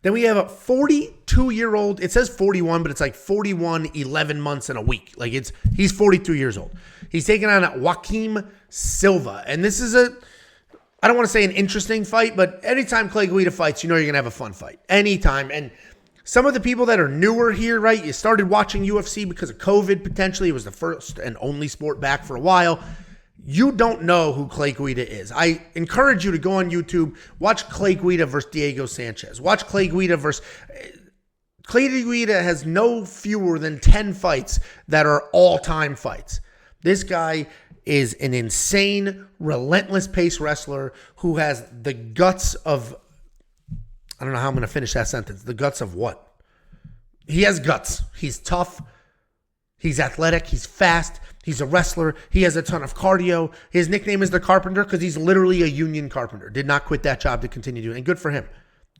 Then we have a 42-year-old. It says 41, but it's like 41, 11 months and a week. Like he's 42 years old. He's taking on Joaquim Silva. And this is I don't want to say an interesting fight, but anytime Clay Guida fights, you know you're going to have a fun fight. Anytime. And some of the people that are newer here, right? You started watching UFC because of COVID, potentially. It was the first and only sport back for a while. You don't know who Clay Guida is. I encourage you to go on YouTube, watch Clay Guida versus Diego Sanchez. Watch Clay Guida versus... Clay Guida has no fewer than 10 fights that are all-time fights. This guy is an insane, relentless pace wrestler who has the guts of... I don't know how I'm going to finish that sentence. The guts of what? He has guts. He's tough. He's athletic. He's fast. He's a wrestler. He has a ton of cardio. His nickname is the Carpenter because he's literally a union carpenter. Did not quit that job to continue doing it. And good for him,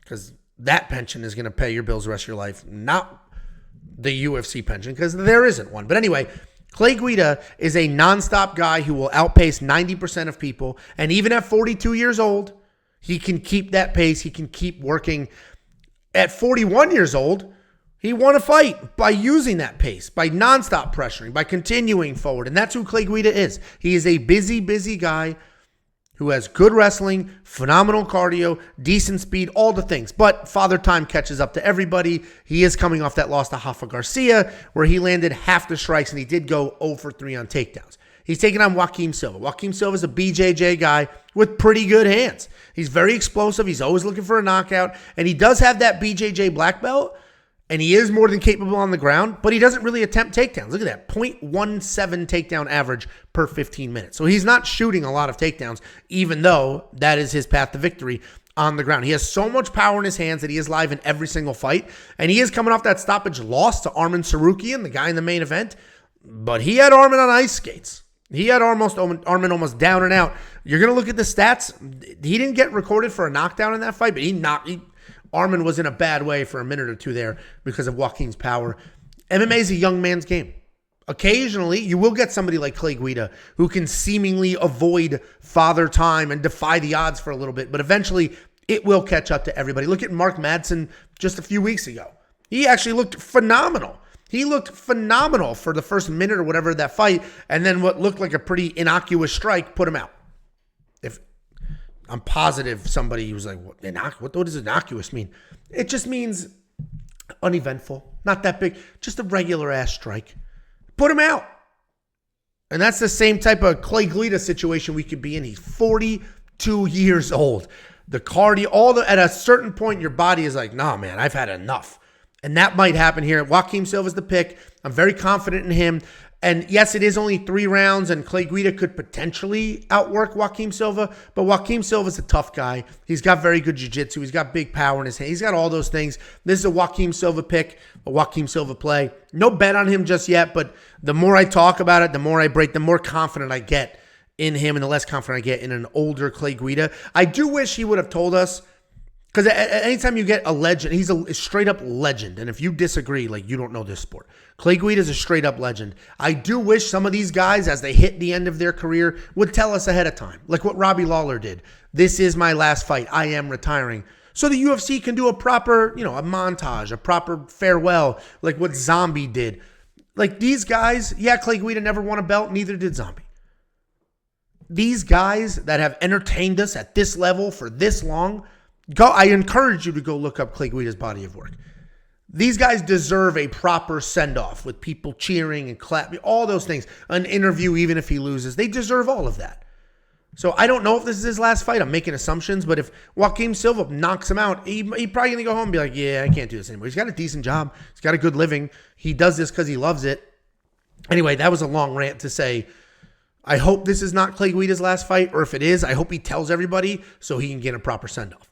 because that pension is going to pay your bills the rest of your life, not the UFC pension, because there isn't one. But anyway, Clay Guida is a nonstop guy who will outpace 90% of people. And even at 42 years old, he can keep that pace. He can keep working. At 41 years old, he won a fight by using that pace, by nonstop pressuring, by continuing forward. And that's who Clay Guida is. He is a busy, busy guy who has good wrestling, phenomenal cardio, decent speed, all the things. But Father Time catches up to everybody. He is coming off that loss to Rafa Garcia, where he landed half the strikes, and he did go 0 for 3 on takedowns. He's taking on Joaquim Silva. Joaquim Silva is a BJJ guy with pretty good hands. He's very explosive. He's always looking for a knockout. And he does have that BJJ black belt. And he is more than capable on the ground, but he doesn't really attempt takedowns. Look at that, 0.17 takedown average per 15 minutes. So he's not shooting a lot of takedowns, even though that is his path to victory on the ground. He has so much power in his hands that he is live in every single fight. And he is coming off that stoppage loss to Arman Sarukian, the guy in the main event. But he had Arman on ice skates. He had Arman almost down and out. You're going to look at the stats. He didn't get recorded for a knockdown in that fight, but Arman was in a bad way for a minute or two there because of Joaquim's power. MMA is a young man's game. Occasionally, you will get somebody like Clay Guida who can seemingly avoid Father Time and defy the odds for a little bit, but eventually it will catch up to everybody. Look at Mark Madsen just a few weeks ago. He actually looked phenomenal. He looked phenomenal for the first minute or whatever of that fight, and then what looked like a pretty innocuous strike put him out. I'm positive somebody was like, what does innocuous mean? It just means uneventful, not that big, just a regular ass strike. Put him out. And that's the same type of Clay Guida situation we could be in. He's 42 years old. The cardio, at a certain point, your body is like, nah, man, I've had enough. And that might happen here. Joaquim Silva's the pick. I'm very confident in him. And yes, it is only 3 rounds, and Clay Guida could potentially outwork Joaquim Silva, but Joaquim Silva's a tough guy. He's got very good jiu-jitsu. He's got big power in his hand. He's got all those things. This is a Joaquim Silva pick, a Joaquim Silva play. No bet on him just yet, but the more I talk about it, the more I break, the more confident I get in him, and the less confident I get in an older Clay Guida. I do wish he would have told us, because anytime you get a legend, he's a straight-up legend. And if you disagree, like, you don't know this sport. Clay Guida is a straight-up legend. I do wish some of these guys, as they hit the end of their career, would tell us ahead of time. Like what Robbie Lawler did. This is my last fight. I am retiring. So the UFC can do a proper, a montage, a proper farewell, like what Zombie did. Like these guys, yeah, Clay Guida never won a belt, neither did Zombie. These guys that have entertained us at this level for this long, I encourage you to go look up Clay Guida's body of work. These guys deserve a proper send-off with people cheering and clapping, all those things. An interview, even if he loses. They deserve all of that. So I don't know if this is his last fight. I'm making assumptions, but if Joaquim Silva knocks him out, he probably going to go home and be like, yeah, I can't do this anymore. He's got a decent job. He's got a good living. He does this because he loves it. Anyway, that was a long rant to say, I hope this is not Clay Guida's last fight, or if it is, I hope he tells everybody so he can get a proper send-off.